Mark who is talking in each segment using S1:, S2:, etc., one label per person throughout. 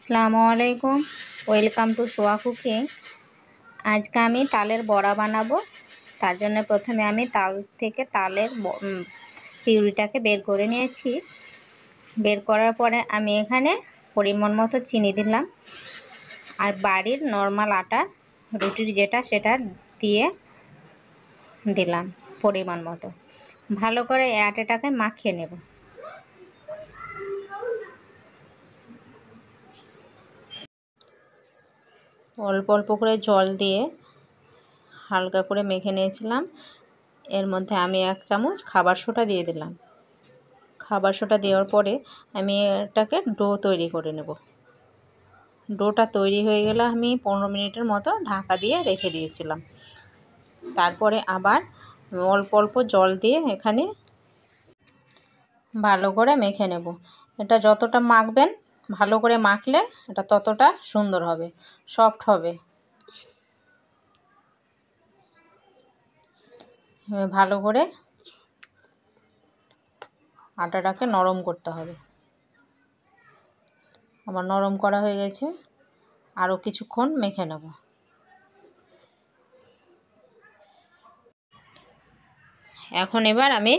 S1: আসসালামু আলাইকুম, welcome to soya cooking. আজকে আমি তালের বড়া বানাবো। তার জন্য প্রথমে আমি তাল থেকে তালের পিউরিটাকে বের করে নিয়েছি। বের করার পরে আমি এখানে পরিমাণ মতো চিনি দিলাম, আর বাড়ির নর্মাল আটা রুটির যেটা সেটা দিয়ে দিলাম পরিমাণ মতো। ভালো করে এই আটাটাকে মাখিয়ে নেব। অল্প অল্প করে জল দিয়ে হালকা করে মেখে নিয়েছিলাম। এর মধ্যে আমি 1 চামচ খাবার সোডা দিয়ে দিলাম। খাবার সোডা দেওয়ার পরে আমি এটাকে ডো তৈরি করে নেব। ডোটা তৈরি হয়ে গেলে আমি 15 মিনিটের মতো ঢাকা দিয়ে রেখে দিয়েছিলাম। তারপরে আবার অল্প অল্প জল দিয়ে এখানে ভালো করে মেখে নেব। এটা যতটা মাখবেন, ভালো করে মাখলে এটা ততটা সুন্দর হবে, সফট হবে। ভালো করে আটাটাকে নরম করতে হবে। আমার নরম করা হয়ে গেছে, আরও কিছুক্ষণ মেখে নেব। এখন এবার আমি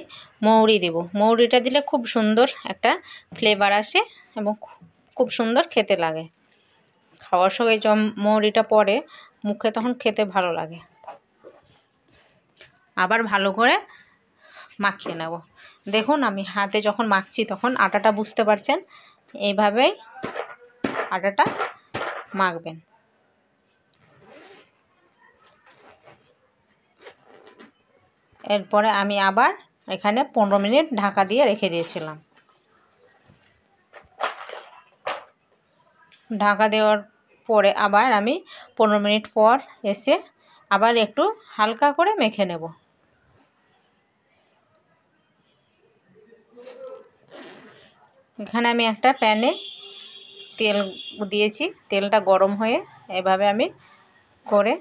S1: মৌরি দেব। মৌরিটা দিলে খুব সুন্দর একটা ফ্লেভার আসে এবং খুব সুন্দর খেতে লাগে। খাওয়ার সময় মৌরিটা পড়ে মুখে, তখন খেতে ভালো লাগে। আবার ভালো করে মাখিয়ে নেব। দেখুন আমি হাতে যখন মাখছি তখন আটাটা বুঝতে পারছেন, এইভাবেই আটাটা মাখবেন। এরপরে আমি আবার এখানে 15 মিনিট ঢাকা দিয়ে রেখে দিয়েছিলাম। ঢাকা দেওয়ার পরে আবার আমি 15 মিনিট পর এসে আবার একটু হালকা করে মেখে নেব। এখানে আমি একটা প্যানে তেল দিয়েছি, তেলটা গরম হয়ে এভাবে আমি করে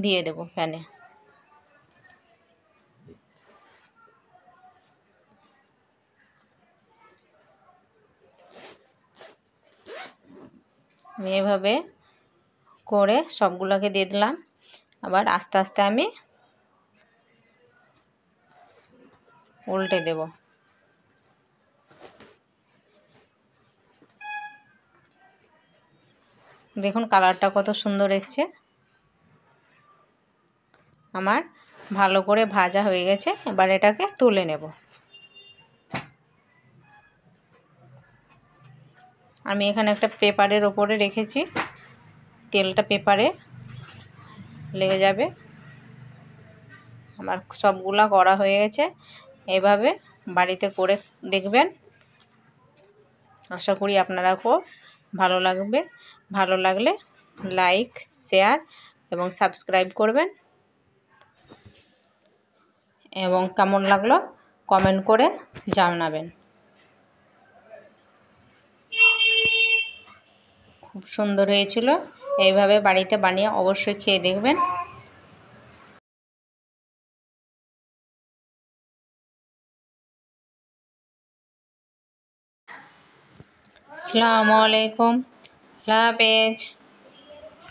S1: দিয়ে দেব প্যানে। আমি এভাবে করে সবগুলোকে দিয়ে দিলাম। আবার আস্তে আস্তে আমি উল্টে দেব। দেখুন কালারটা কত সুন্দর এসছে। আমার ভালো করে ভাজা হয়ে গেছে, এবার এটাকে তুলে নেব। আমি এখানে একটা পেপারের ওপরে রেখেছি, তেলটা পেপারে লেগে যাবে। আমার সবগুলা করা হয়ে গেছে। এভাবে বাড়িতে করে দেখবেন, আশা করি আপনারা খুব ভালো লাগবে। ভালো লাগলে লাইক, শেয়ার এবং সাবস্ক্রাইব করবেন, এবং কেমন লাগলো কমেন্ট করে জানাবেন। খুব সুন্দর হয়েছিল। এইভাবে বাড়িতে বানিয়ে অবশ্যই খেয়ে দেখবেন। আসসালামু আলাইকুম, আল্লাহ হাফেজ।